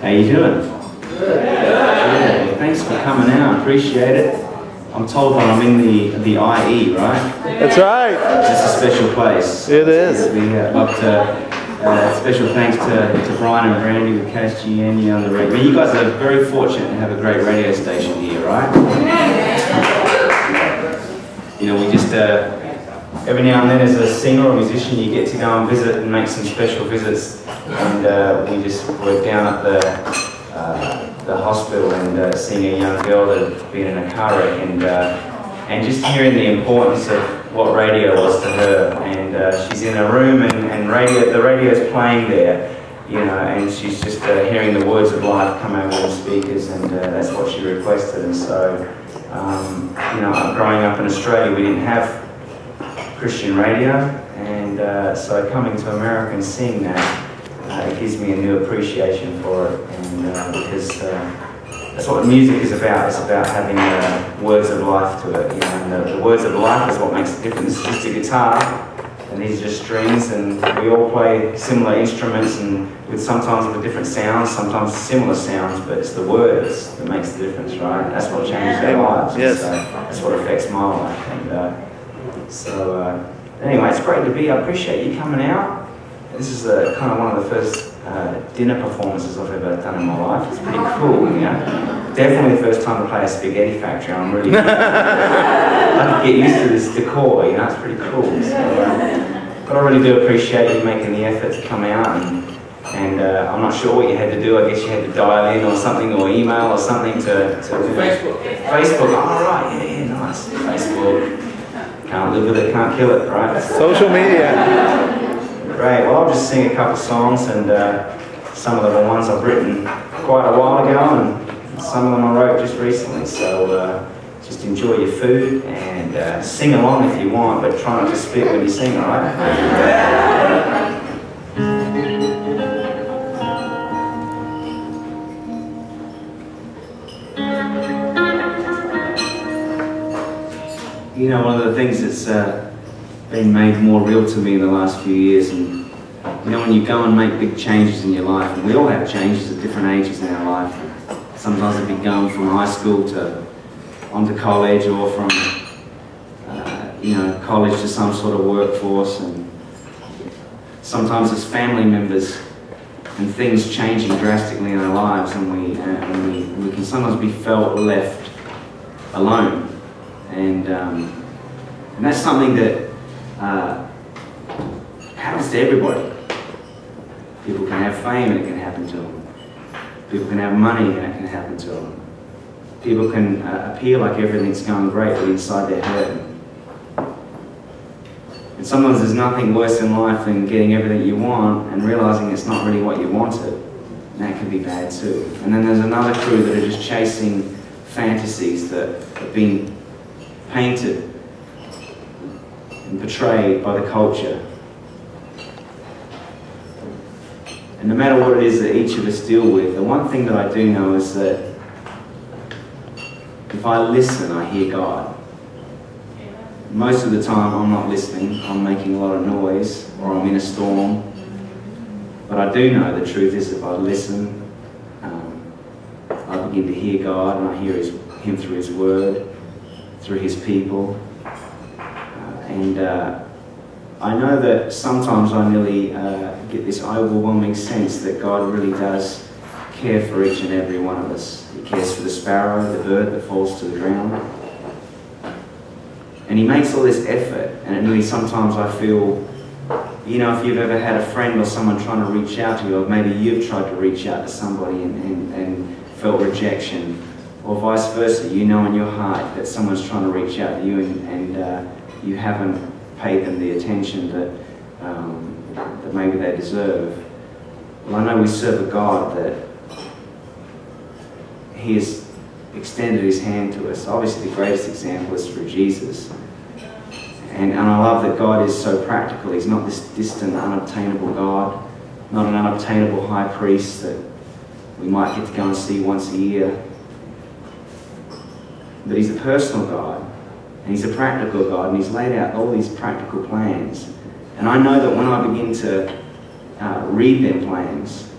How you doing? Good. Yeah, thanks for coming out. Appreciate it. I'm told that I'm in the IE, right? That's right. That's a special place. It is. I'd love to. Special thanks to Brian and Brandy with KSGN on the radio. You guys are very fortunate to have a great radio station here, right? You know, we just every now and then, as a singer or musician, you get to go and visit and make some special visits. And we're down at the hospital and seeing a young girl that had been in a car wreck, and just hearing the importance of what radio was to her. And she's in a room and the radio's playing there, you know, and she's just hearing the words of life come over the speakers, and that's what she requested. And so, you know, growing up in Australia, we didn't have Christian radio, and so coming to America and seeing that, it gives me a new appreciation for it, and because that's what music is about. It's about having words of life to it, you know, and the words of life is what makes the difference. It's just a guitar, and these are just strings, and we all play similar instruments, and sometimes with different sounds, sometimes similar sounds, but it's the words that makes the difference, right? That's what changes our lives. Yes. So that's what affects my life, and so anyway, it's great to be. I appreciate you coming out. This is kind of one of the first dinner performances I've ever done in my life. It's pretty cool, you know. Definitely the first time to play a spaghetti factory. I'm really I get used to this decor, you know. It's pretty cool. So, but I really do appreciate you making the effort to come out, and I'm not sure what you had to do. I guess you had to dial in or something, or email or something to Facebook. Facebook. Oh, right. Yeah, nice. Facebook. Can't live with it, can't kill it, right? Social media. Great, well I'll just sing a couple songs, and some of them are ones I've written quite a while ago, and some of them I wrote just recently, so just enjoy your food and sing along if you want, but try not to spit when you sing, alright? You know, one of the things that's been made more real to me in the last few years, and you know, when you go and make big changes in your life, and we all have changes at different ages in our life. Sometimes it'd be going from high school to onto college, or from you know, college to some sort of workforce, and sometimes it's family members and things changing drastically in our lives, and we can sometimes be felt left alone, and that's something that happens to everybody. People can have fame and it can happen to them. People can have money and it can happen to them. People can appear like everything's going great, but inside they're hurting. And sometimes there's nothing worse in life than getting everything you want and realizing it's not really what you wanted. And that can be bad too. And then there's another crew that are just chasing fantasies that have been painted and portrayed by the culture. And no matter what it is that each of us deal with, the one thing that I do know is that if I listen, I hear God. Most of the time I'm not listening, I'm making a lot of noise, or I'm in a storm. But I do know the truth is if I listen, I begin to hear God, and I hear Him through His Word, through His people. I know that sometimes I nearly get this overwhelming sense that God really does care for each and every one of us. He cares for the sparrow, the bird that falls to the ground. And He makes all this effort, and it nearly sometimes I feel, you know, if you've ever had a friend or someone trying to reach out to you, or maybe you've tried to reach out to somebody and felt rejection, or vice versa, you know in your heart that someone's trying to reach out to you and you haven't paid them the attention that maybe they deserve. Well, I know we serve a God that He has extended His hand to us. Obviously the greatest example is through Jesus. And I love that God is so practical. He's not this distant, unobtainable God, not an unobtainable high priest that we might get to go and see once a year. But He's a personal God. And He's a practical God, and He's laid out all these practical plans. And I know that when I begin to read them plans,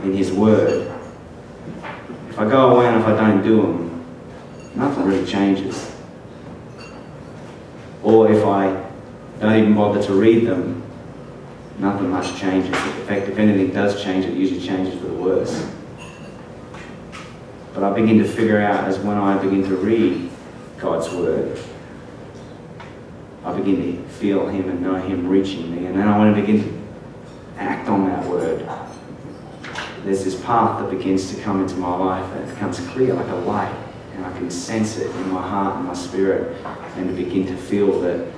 in His Word, if I go away and if I don't do them, nothing really changes. Or if I don't even bother to read them, nothing much changes. In fact, if anything does change, it usually changes for the worse. But I begin to figure out as when I begin to read God's Word, I begin to feel Him and know Him reaching me, and then I want to begin to act on that Word. There's this path that begins to come into my life, and it becomes clear like a light, and I can sense it in my heart and my spirit, and to begin to feel that,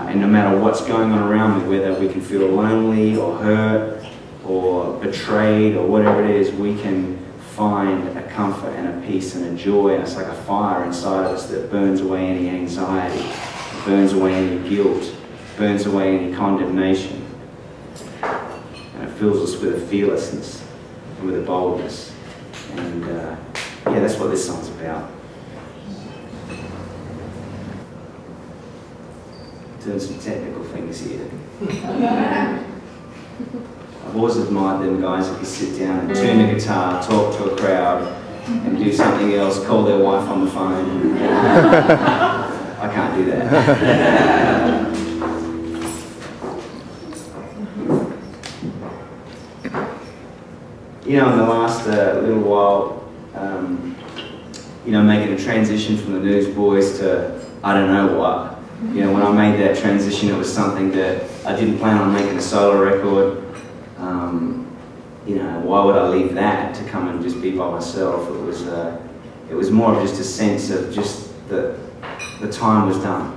and no matter what's going on around me, whether we can feel lonely or hurt or betrayed or whatever it is, we can find a comfort and a peace and a joy. And it's like a fire inside of us that burns away any anxiety, burns away any guilt, burns away any condemnation. And it fills us with a fearlessness and with a boldness. And yeah, that's what this song's about. Doing some technical things here. I've always admired them guys who can sit down and tune the guitar, talk to a crowd, and do something else, call their wife on the phone. I can't do that. You know, in the last little while, you know, making a transition from the Newsboys to I don't know what. You know, when I made that transition, it was something that I didn't plan on making a solo record. You know, why would I leave that to come and just be by myself? It was more of just a sense of just that the time was done,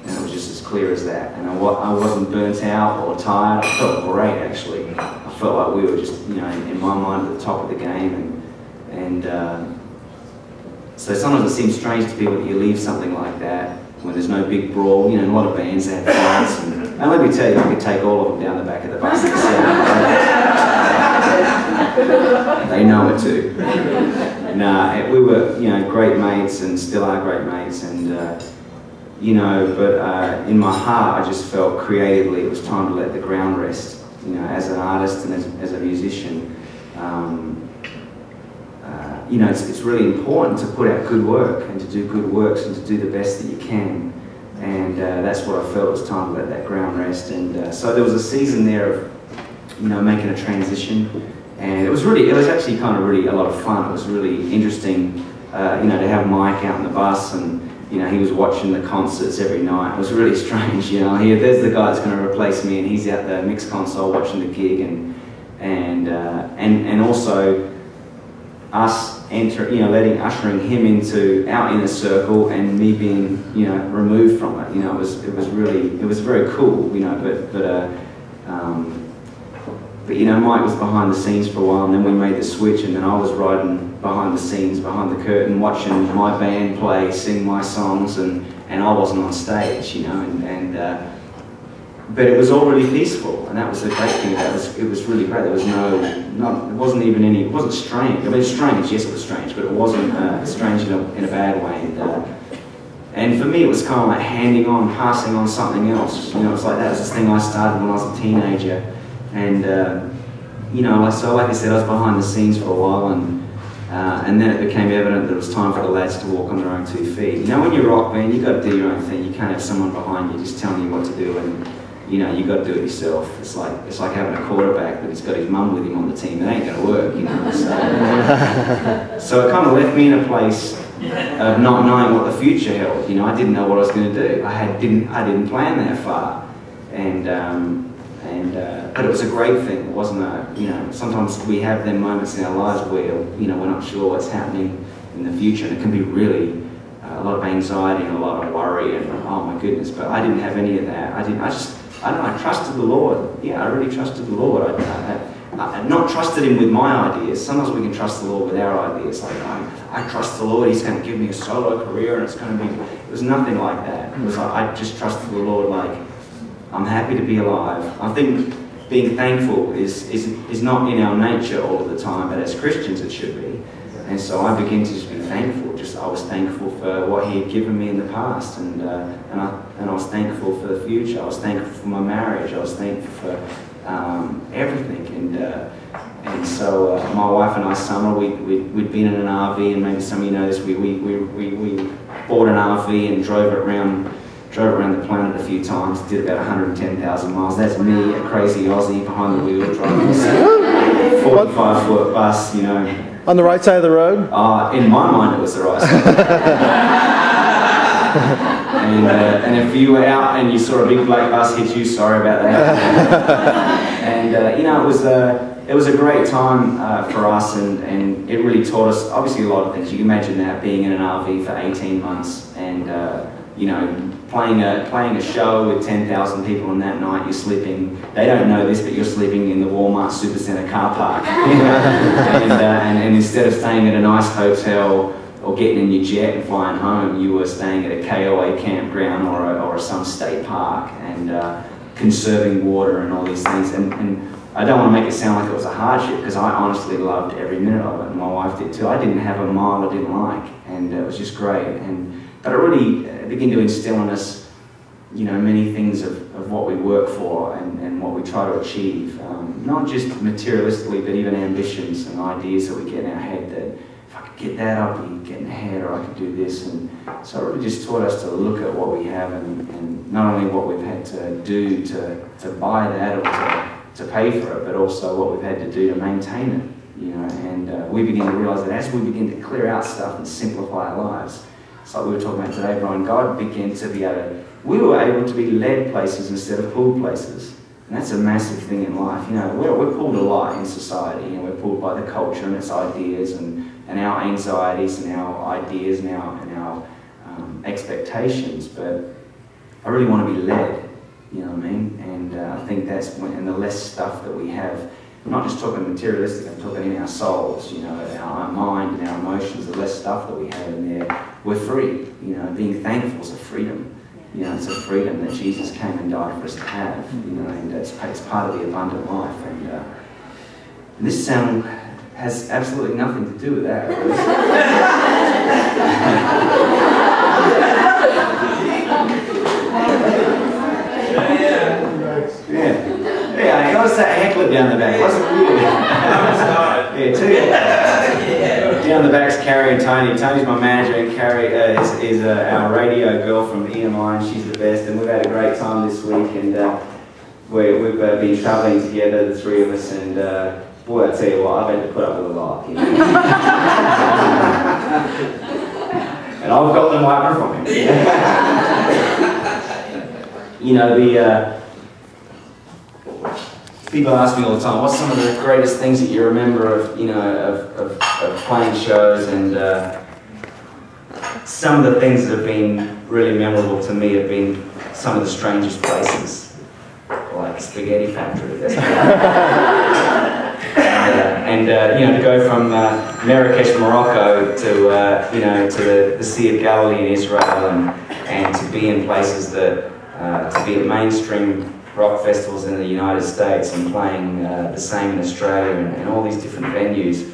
and it was just as clear as that. And I wasn't burnt out or tired. I felt great, actually. I felt like we were just, you know, in my mind at the top of the game. And so sometimes it seems strange to people that you leave something like that when there's no big brawl. You know, a lot of bands have fights, and let me tell you, I could take all of them down the back of the bus and they know it too. Nah, we were, you know, great mates and still are great mates, and you know, but in my heart I just felt creatively it was time to let the ground rest. You know, as an artist and as a musician, you know, it's really important to put out good work and to do good works and to do the best that you can. And that's what I felt it was time to let that ground rest. And so there was a season there of, you know, making a transition. And it was actually kind of really a lot of fun. It was really interesting, you know, to have Mike out on the bus, and, you know, he was watching the concerts every night. It was really strange, you know. There's the guy that's going to replace me, and he's out the mix console watching the gig, and also us ushering him into our inner circle, and me being, you know, removed from it. You know, it was very cool, you know. But you know, Mike was behind the scenes for a while, and then we made the switch, and then I was riding behind the scenes, behind the curtain, watching my band play, sing my songs, and I wasn't on stage, you know, but it was all really peaceful, and that was the great thing about it. It was really great. There was it wasn't strange. I mean, it's strange, yes, it was strange, but it wasn't strange in a bad way. And for me, it was kind of like handing on, passing on something else. You know, it's like that was this thing I started when I was a teenager. And, you know, so like I said, I was behind the scenes for a while, and then it became evident that it was time for the lads to walk on their own 2 feet. You know, when you're a rock band, you've got to do your own thing. You can't have someone behind you just telling you what to do, and, you know, you've got to do it yourself. It's like having a quarterback, but he's got his mum with him on the team. It ain't going to work, you know. So it kind of left me in a place of not knowing what the future held. You know, I didn't know what I was going to do. I didn't plan that far, but it was a great thing. It wasn't you know, sometimes we have them moments in our lives where, you know, we're not sure what's happening in the future, and it can be really a lot of anxiety and a lot of worry, and oh my goodness. But I didn't have any of that. I trusted the Lord. Yeah, I really trusted the Lord. I not trusted Him with my ideas. Sometimes we can trust the Lord with our ideas. Like, I trust the Lord, He's going to give me a solo career, and it's going to be... It was nothing like that. It was like, I just trusted the Lord, like, I'm happy to be alive. I think being thankful is not in our nature all of the time, but as Christians it should be. And so I began to just be thankful. I was thankful for what He had given me in the past, and I was thankful for the future. I was thankful for my marriage. I was thankful for everything, And so my wife and I, summer, we'd been in an RV, and maybe some of you know this, we bought an RV and drove around the planet a few times, did about 110,000 miles. That's me, a crazy Aussie behind the wheel, driving this 45-foot bus, you know. On the right side of the road? In my mind, it was the right side. And if you were out and you saw a big black bus hit you, sorry about that. And you know, it was a great time for us, and it really taught us obviously a lot of things. You can imagine that, being in an RV for 18 months, and you know, playing a show with 10,000 people, and that night you're sleeping. They don't know this, but you're sleeping in the Walmart Supercenter car park. You know? and instead of staying at a nice hotel or getting in your jet and flying home, you were staying at a KOA campground or some state park, and conserving water and all these things. And I don't want to make it sound like it was a hardship, because I honestly loved every minute of it, and my wife did too. I didn't have a mile I didn't like, and it was just great. But it really began to instill in us, you know, many things of what we work for and what we try to achieve. Not just materialistically, but even ambitions and ideas that we get in our head that, if I could get that, I'd be getting ahead, or I could do this. And so it really just taught us to look at what we have, and not only what we've had to do to buy that or to pay for it, but also what we've had to do to maintain it. You know, and we begin to realize that as we begin to clear out stuff and simplify our lives, it's like we were talking about today, Brian, God began to be we were able to be led places instead of pulled places. And that's a massive thing in life. You know, we're pulled a lot in society, and we're pulled by the culture and its ideas, and our anxieties and our ideas and our expectations. But I really want to be led, you know what I mean? And I think that's and the less stuff that we have, I'm not just talking materialistic, I'm talking in our souls, you know, our mind and our emotions, the less stuff that we have in there, we're free. You know, being thankful is a freedom. You know, it's a freedom that Jesus came and died for us to have, you know, and it's part of the abundant life. And this sound has absolutely nothing to do with that. Yeah, I noticed that heckler down the back. Wasn't really. Down the back's Carrie and Tony. Tony's my manager, and Carrie is our radio girl from EMI, and she's the best. And we've had a great time this week, and we've been travelling together, the three of us. And boy, I tell you what, I've had to put up with a lot. You know? And I've got the microphone. You know, people ask me all the time, what's some of the greatest things that you remember of, you know, of playing shows? And some of the things that have been really memorable to me have been some of the strangest places, like Spaghetti Factory. And you know, to go from Marrakesh, Morocco, to you know, to the Sea of Galilee in Israel, and to be in places that to be at mainstream rock festivals in the United States, and playing the same in Australia, and all these different venues,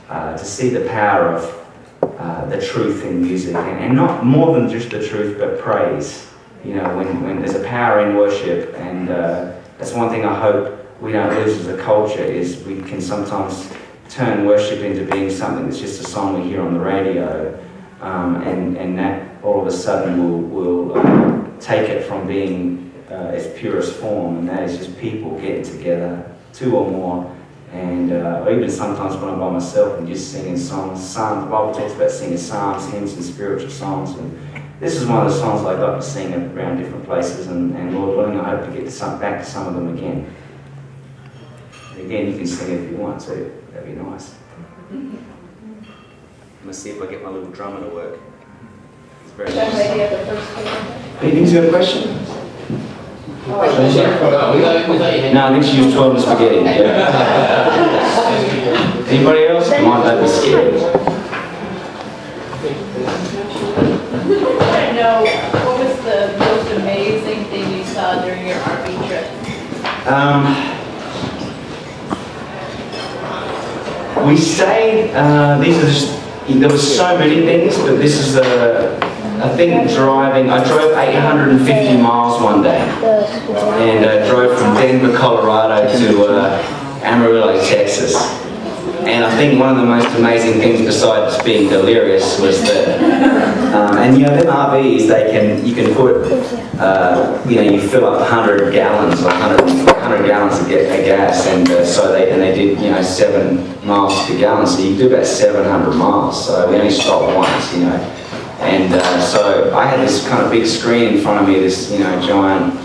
to see the power of the truth in music, and not more than just the truth, but praise. You know, when there's a power in worship, and that's one thing I hope we don't lose as a culture, is we can sometimes turn worship into being something that's just a song we hear on the radio, and that all of a sudden will take it from being its purest form, and that is just people getting together, two or more, and or even sometimes when I'm by myself and just singing songs. Psalms, the Bible talks about singing psalms, hymns, and spiritual songs, and this is one of the songs I got to sing around different places, and Lord willing, I hope to get back to some of them again. And again, you can sing it if you want to, that'd be nice. I'm going to see if I get my little drummer to work. It's very nice. Anything's got a question? No, I think she used 12 spaghetti. Yeah. Anybody else? Come on, don't be scared. I want to know, what was the most amazing thing you saw during your RV trip? We stayed, there were so many things, but this is I think I drove 850 miles one day, and drove from Denver, Colorado Amarillo, Texas. And I think one of the most amazing things, besides being delirious, was that, and you know, them RVs, you can put, you know, you fill up 100 gallons or 100 gallons of gas, and so they did, you know, 7 miles per gallon, so you do about 700 miles. So we only stopped once, you know, and so I had this kind of big screen in front of me, this, you know, giant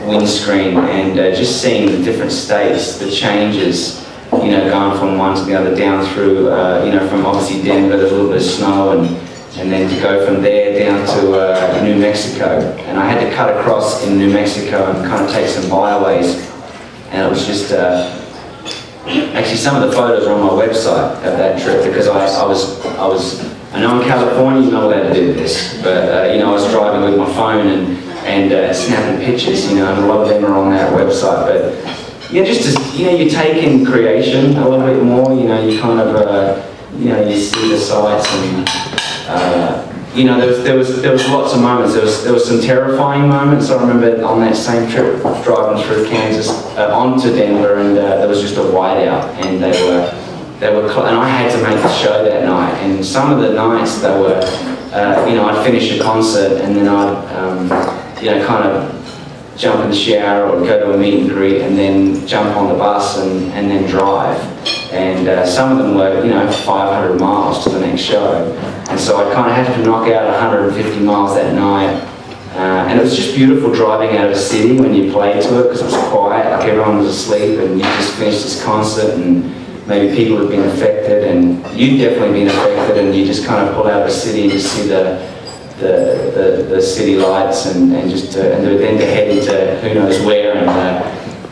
windscreen, and just seeing the different states, the changes. You know, going from one to the other, down through, you know, from obviously Denver, there's a little bit of snow, and then to go from there down to New Mexico. And I had to cut across in New Mexico and kind of take some byways. And it was just, actually some of the photos are on my website of that trip, because I know in California you're not allowed to do this, but, you know, I was driving with my phone and snapping pictures, you know, and a lot of them are on that website. But yeah, just as, you know, you take in creation a little bit more, you know, you kind of, you know, you see the sights, and, you know, there was lots of moments. There was some terrifying moments. I remember on that same trip driving through Kansas onto Denver, and there was just a whiteout, and they were, and I had to make the show that night. And some of the nights they were, you know, I'd finish a concert, and then I'd, you know, kind of jump in the shower or go to a meet and greet, and then jump on the bus and then drive. And some of them were, you know, 500 miles to the next show. And so I kind of had to knock out 150 miles that night. And it was just beautiful driving out of a city when you played to it, because it was quiet, like everyone was asleep, and you just finished this concert, and maybe people had been affected, and you'd definitely been affected, and you just kind of pull out of a city and just see the city lights, and then to head into who knows where,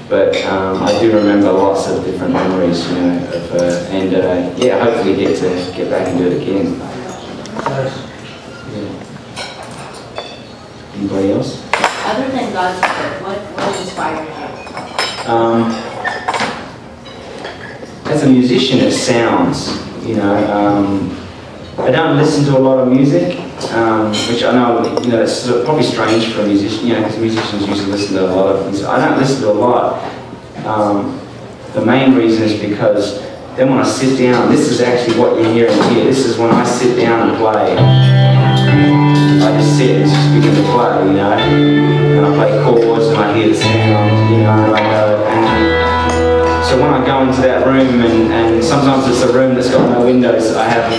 but I do remember lots of different memories, you know, of, yeah, hopefully get back and do it again. Yeah. Anybody else? Other than God's word, what inspired you? As a musician, it sounds, you know. I don't listen to a lot of music, which I know, you know, it's probably strange for a musician, you know, because musicians usually listen to a lot of music. I don't listen to a lot. The main reason is because then when I sit down, this is actually what you're hearing here. This is when I sit down and play. I just sit and just begin to play, you know, and I play chords and I hear the sound, you know, and so when I go into that room, and sometimes it's a room that's got no windows, I have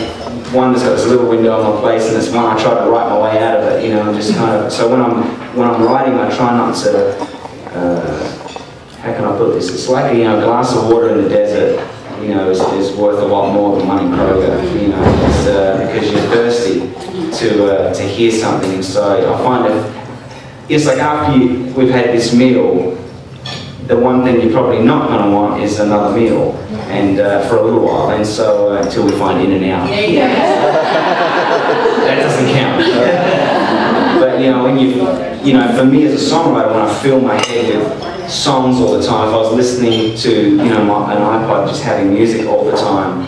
one that's got this little window in my place, and it's one I try to write my way out of it, you know, and just kind of, so when I'm writing, I try not to, how can I put this, it's like, you know, a glass of water in the desert, you know, is worth a lot more than one in Kroger, you know, it's, because you're thirsty to hear something. And so I find it's like after we've had this meal, the one thing you're probably not going to want is another meal, and for a little while, and so until we find In-N-Out. That doesn't count. But you know, when you know, for me as a songwriter, when I fill my head with songs all the time, if I was listening to, you know, an iPod just having music all the time,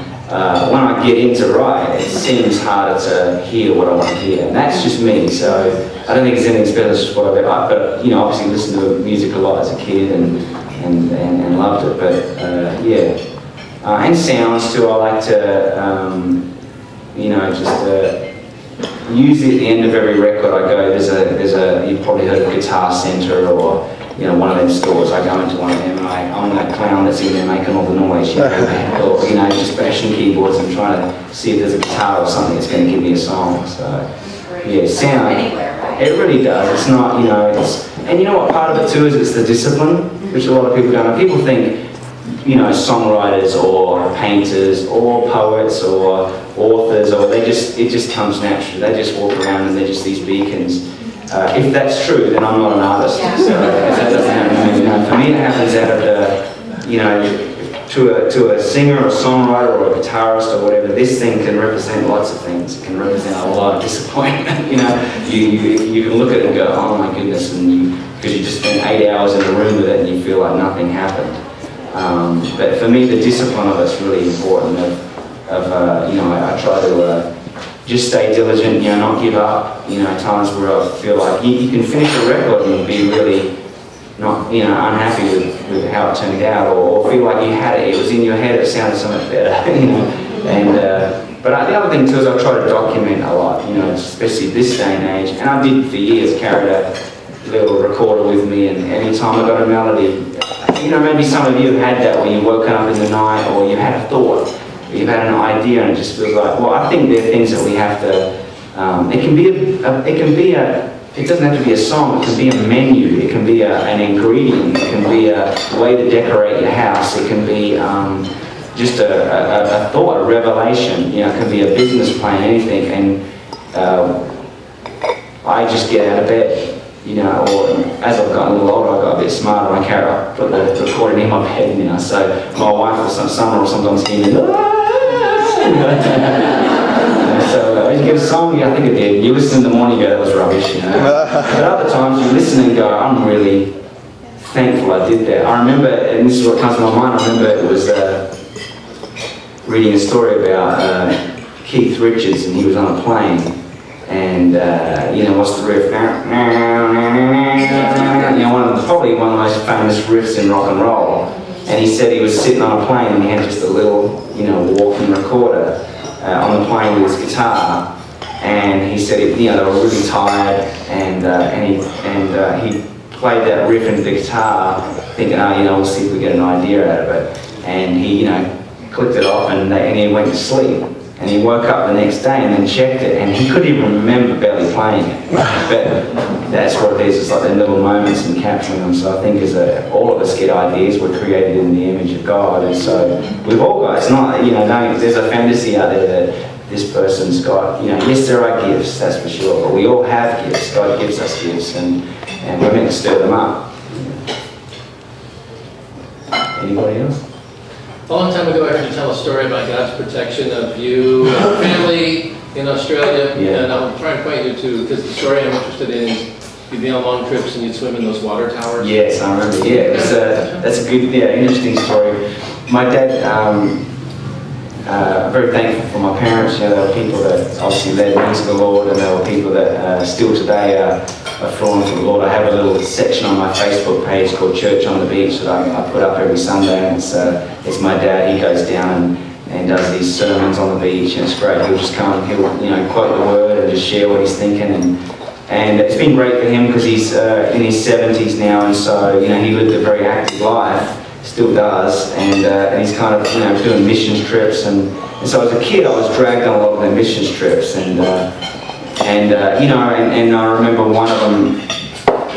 when I get into write, it seems harder to hear what I want to hear, and that's just me. So I don't think there's anything special. It's just what I've got. But you know, obviously listened to music a lot as a kid and loved it. But yeah, and sounds too. I like to you know, just use it at the end of every record I go. There's a you've probably heard of Guitar Center, or you know, one of them stores. I go into one of them and I'm that clown that's in there making all the noise, you know, or you know, just bashing keyboards and trying to see if there's a guitar or something that's going to give me a song. So yeah, sound, it really does. It's not, you know, and you know what part of it too is, it's the discipline, which a lot of people don't know. People think, you know, songwriters or painters or poets or authors, or it just comes naturally. They just walk around and they're just these beacons. If that's true, then I'm not an artist. Yeah. So if that doesn't happen, you know, for me it happens out of the, you know, to a singer or a songwriter or a guitarist or whatever, this thing can represent lots of things. It can represent a lot of disappointment. You know, you can look at it and go, oh my goodness, and because you just spent 8 hours in a room with it and you feel like nothing happened. But for me, the discipline of it's really important. You know, I try to just stay diligent, you know, not give up. You know, times where I feel like you can finish a record and be really not, you know, unhappy with how it turned out, or feel like you had it was in your head, it sounded so much better, you know. And but the other thing too is I try to document a lot, you know, especially this day and age. And I did for years carried a little recorder with me, and anytime I got a melody, you know, maybe some of you have had that when you woke up in the night, or you had a thought, or you've had an idea, and it just feels like, well, I think there are things that we have to. It doesn't have to be a song. It can be a menu. It can be an ingredient. It can be a way to decorate your house. It can be just a thought, a revelation. You know, it can be a business plan, anything. And I just get out of bed. You know, or as I've gotten a little older, I got a bit smarter. I put the recording in my bed, you know. So my wife will sometimes hear me. So you get a song, I think it did. You listen in the morning, you go, that was rubbish, you know. But other times you listen and go, I'm really thankful I did that. I remember, and this is what comes to my mind. I remember it was reading a story about Keith Richards, and he was on a plane. And, you know, what's the riff? You know, probably one of the most famous riffs in rock and roll. And he said he was sitting on a plane and he had just a little, you know, walking recorder on the plane with his guitar. And he said, you know, they were really tired, and he played that riff into the guitar, thinking, oh, you know, we'll see if we get an idea out of it. And he, you know, clicked it off, and he went to sleep. And he woke up the next day and then checked it, and he couldn't even remember barely playing it. But that's what it is, it's like the little moments and capturing them. So I think all of us get ideas, we're created in the image of God, and so we've all got, it's not, you know, there's a fantasy out there that this person's got, you know, yes there are gifts, that's for sure, but we all have gifts. God gives us gifts, and we're meant to stir them up. Anybody else? A long time ago, I heard you tell a story about God's protection of you and your family in Australia, yeah. And I'm trying to point you to, because the story I'm interested in is you'd be on long trips and you'd swim in those water towers. Yes, I remember. Yeah, that's a good, interesting story. My dad, very thankful for my parents. You know, they were people that obviously led me to the Lord, and they were people that still today are fallen for the Lord. I have a little section on my Facebook page called Church on the Beach that I put up every Sunday, and it's my dad. He goes down and does these sermons on the beach, and it's great. He'll just come and he'll, you know, quote the word and just share what he's thinking, and it's been great for him because he's in his 70s now, and so, you know, he lived a very active life, still does, and he's kind of, you know, doing missions trips, and so as a kid I was dragged on a lot of their missions trips, and you know, and I remember one of them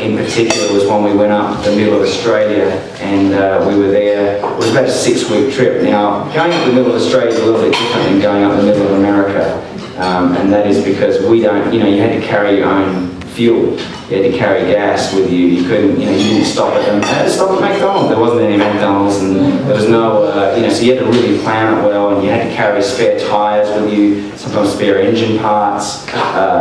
in particular was when we went up to the middle of Australia, and we were there. It was about a 6-week trip. Now, going up the middle of Australia is a little bit different than going up the middle of America, and that is because we don't, you know, you had to carry your own fuel. You had to carry gas with you. You couldn't, you know, you didn't stop at them. I had to stop at McDonald's. There wasn't any McDonald's, and there was no, you know, so you had to really plan it well, and you had to carry spare tyres with you, sometimes spare engine parts,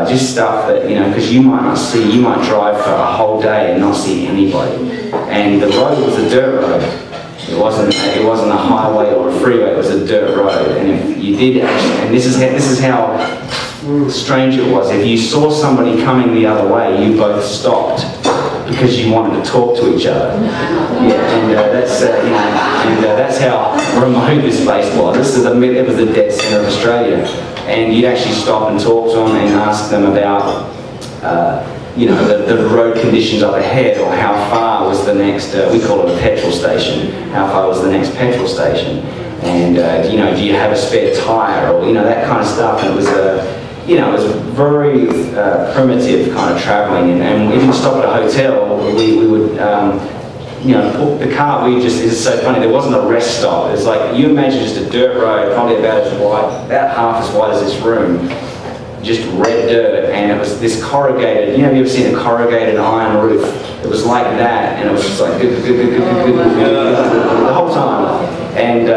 just stuff that, you know, because you might not see, you might drive for a whole day and not see anybody. And the road was a dirt road. It wasn't a highway or a freeway. It was a dirt road. And if you did actually, and this is how strange it was. If you saw somebody coming the other way, you both stopped because you wanted to talk to each other. Yeah, and that's you know, and that's how remote this place was. It was the dead centre of Australia, and you'd actually stop and talk to them and ask them about you know, the road conditions up ahead, or how far was the next. We call it a petrol station. How far was the next petrol station? And you know, do you have a spare tyre, or, you know, that kind of stuff. And it was you know, it was very primitive kind of travelling, and we didn't stop at a hotel. We would, you know, put the car. It's so funny. There wasn't a rest stop. It's like, you imagine just a dirt road, probably about as wide, about half as wide as this room, just red dirt, and it was this corrugated. You know, have you ever seen a corrugated iron roof? It was like that, and it was just like the whole time, and.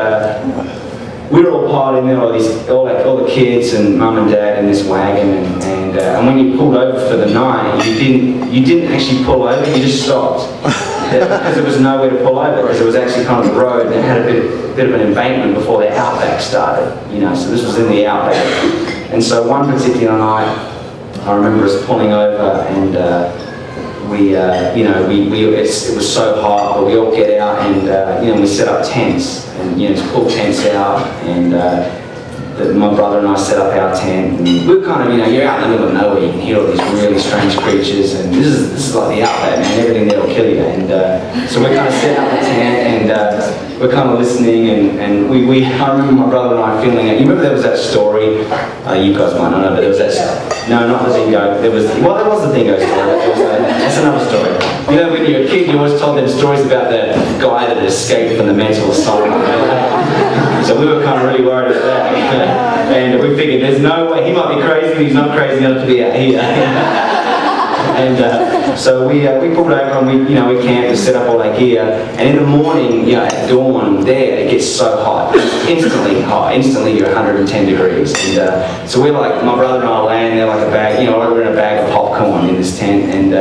We were all piled in there, all the kids and mum and dad in this wagon, and when you pulled over for the night, you didn't actually pull over, you just stopped, because there was nowhere to pull over, because it was actually kind of the road that had a bit of an embankment before the outback started, you know. So this was in the outback, and so one particular night, I remember us pulling over, and it was so hot, but we all get out and we set up tents and pull tents out and my brother and I set up our tent and we're kind of you're out in the middle of nowhere, you can hear all these really strange creatures and this is like the outback, man, everything there will kill you and so we kind of set up the tent and we're kind of listening and I remember my brother and I feeling it. You remember there was that story, you guys might not know, but there was that, no, not the dingo, there was the dingo story, that's another story. You know, when you're a kid, you always told them stories about the guy that escaped from the mental asylum. So we were kind of really worried about that. And we figured there's no way, he might be crazy, but he's not crazy enough to be out here. And so we pulled over and we camped, we set up all our gear. And in the morning, at dawn there, it gets so hot. It's instantly hot. Instantly you're 110 degrees. And so we're like, my brother and I land there like a bag, we're in a bag of popcorn in this tent. And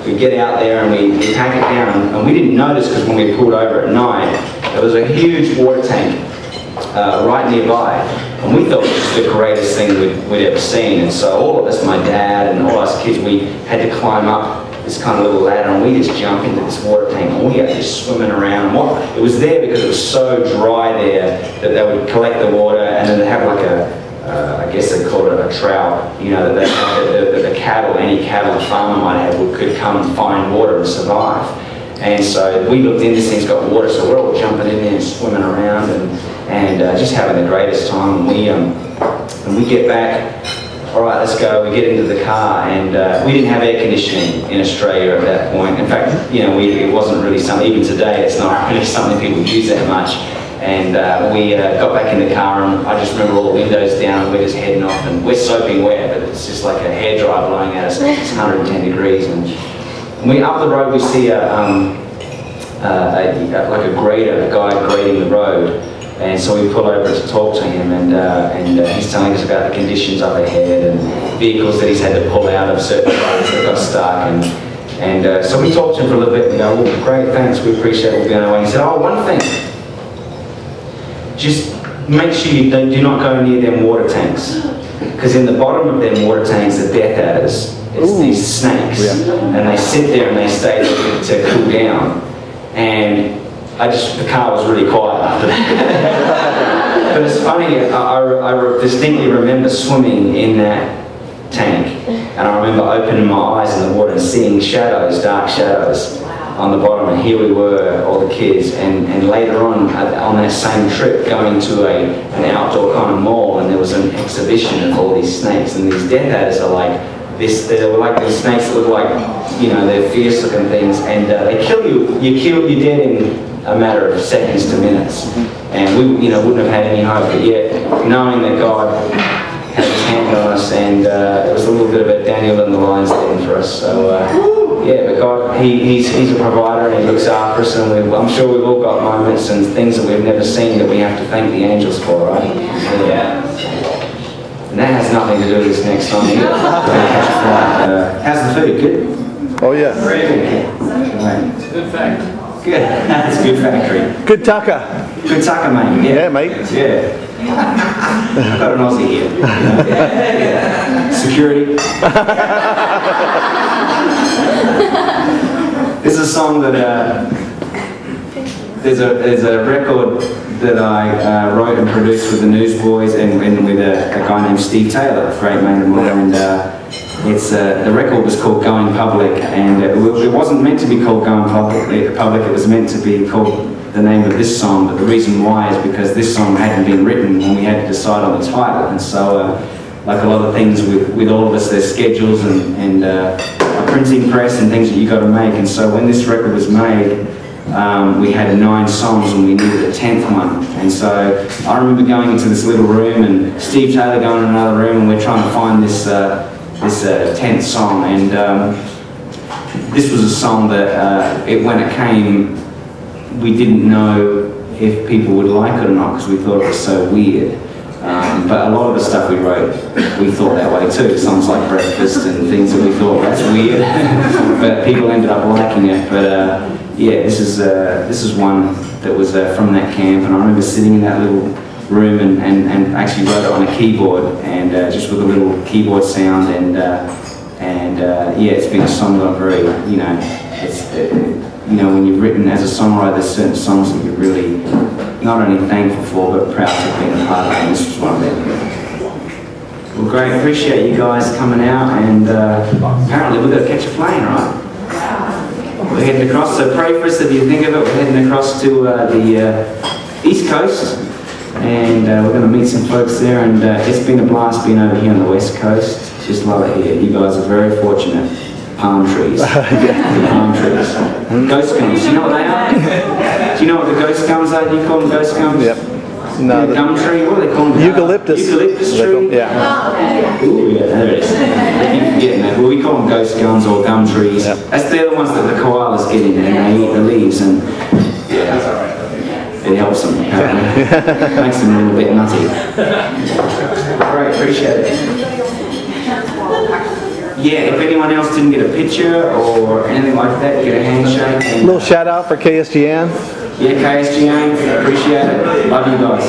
we get out there and we pack it down. And we didn't notice because when we pulled over at night, there was a huge water tank right nearby, and we thought it was the greatest thing we'd ever seen. And so all of us, my dad and all us kids, we had to climb up this kind of little ladder and we just jumped into this water tank and we were just swimming around. And it was there because it was so dry there that they would collect the water and then they have like I guess they call it a trout, that the cattle, any cattle a farmer might have could come and find water and survive. And so we looked in, this thing's got water, so we're all jumping in there and swimming around and just having the greatest time. And we get back, all right, let's go. We get into the car, and we didn't have air conditioning in Australia at that point. In fact, it wasn't really something, even today, it's not really something people use that much. And we got back in the car, and I just remember all the windows down, and we're just heading off, and we're soaking wet, but it's just like a hairdryer blowing at us. It's 110 degrees. And we up the road, we see like a grader, a guy grading the road, and so we pull over to talk to him, and he's telling us about the conditions up ahead and vehicles that he's had to pull out of certain roads that got stuck, and so we talked to him for a little bit and we go, well, great, thanks, we appreciate it, we'll be on our way. He said, oh, one thing, just make sure you do not go near them water tanks, because in the bottom of them water tanks are death adders. It's these snakes, and they sit there and they stay there to cool down. And the car was really quiet after that. But it's funny, I distinctly remember swimming in that tank, and I remember opening my eyes in the water and seeing shadows, dark shadows on the bottom, and here we were, all the kids, and later on that same trip, going to an outdoor kind of mall, and there was an exhibition of all these snakes, and these death adders are like, they were like these snakes that look like, they're fierce looking things, and they kill you. You're dead in a matter of seconds to minutes. And we, wouldn't have had any hope, but yet, knowing that God had his hand on us, and it was a little bit of a Daniel in the lion's den for us. So, yeah, but God, he's a provider, and he looks after us, and I'm sure we've all got moments and things that we've never seen that we have to thank the angels for, right? Yeah. And that has nothing to do with this next song either. How's the food? Good? Oh, yeah. It's a good factory. Good. That's a good factory. Good tucker. Good tucker, mate. Yeah, mate. Yeah. I've got an Aussie here. Yeah. Security. This is a song that there's a record that I wrote and produced with the Newsboys and with a guy named Steve Taylor, a great mate of mine, and the record was called Going Public, and it wasn't meant to be called Going Public, it was meant to be called the name of this song, but the reason why is because this song hadn't been written and we had to decide on the title, and so like a lot of things with all of us, there's schedules and a printing press and things that you got to make, and so when this record was made, we had 9 songs and we needed a 10th one. And so I remember going into this little room and Steve Taylor going in another room, and we're trying to find this 10th song. And this was a song that when it came, we didn't know if people would like it or not because we thought it was so weird. But a lot of the stuff we wrote, we thought that way too. Songs like Breakfast and things that we thought, that's weird. But people ended up liking it. But yeah, this is one that was from that camp, and I remember sitting in that little room and actually wrote it on a keyboard, and just with a little keyboard sound, and And yeah, it's been a song that I'm very, you know, it's, you know, when you've written as a songwriter, there's certain songs that you're really not only thankful for, but proud to have been a part of, and this was one of them. Well, great, appreciate you guys coming out, and apparently we've got to catch a plane, right? We're heading across, so pray for us if you think of it. We're heading across to the East Coast, and we're going to meet some folks there, and it's been a blast being over here on the West Coast. Just love it here. You guys are very fortunate. Palm trees. Palm trees. Ghost gums. Do you know what they are? Do you know what the ghost gums are? Do you call them ghost gums? Yep. No. The gum tree? What do they call them? Eucalyptus. Eucalyptus tree? Yeah. Ooh, yeah, there it is. I keep forgetting that. Well, we call them ghost gums or gum trees. Yep. They're the ones that the koalas get in, and they eat the leaves, and yeah, it helps them. Apparently. Makes them a little bit nutty. Great, appreciate it. Yeah, if anyone else didn't get a picture or anything like that, get a handshake. And, A little shout out for KSGN. yeah, KSGN, appreciate it. Love you guys.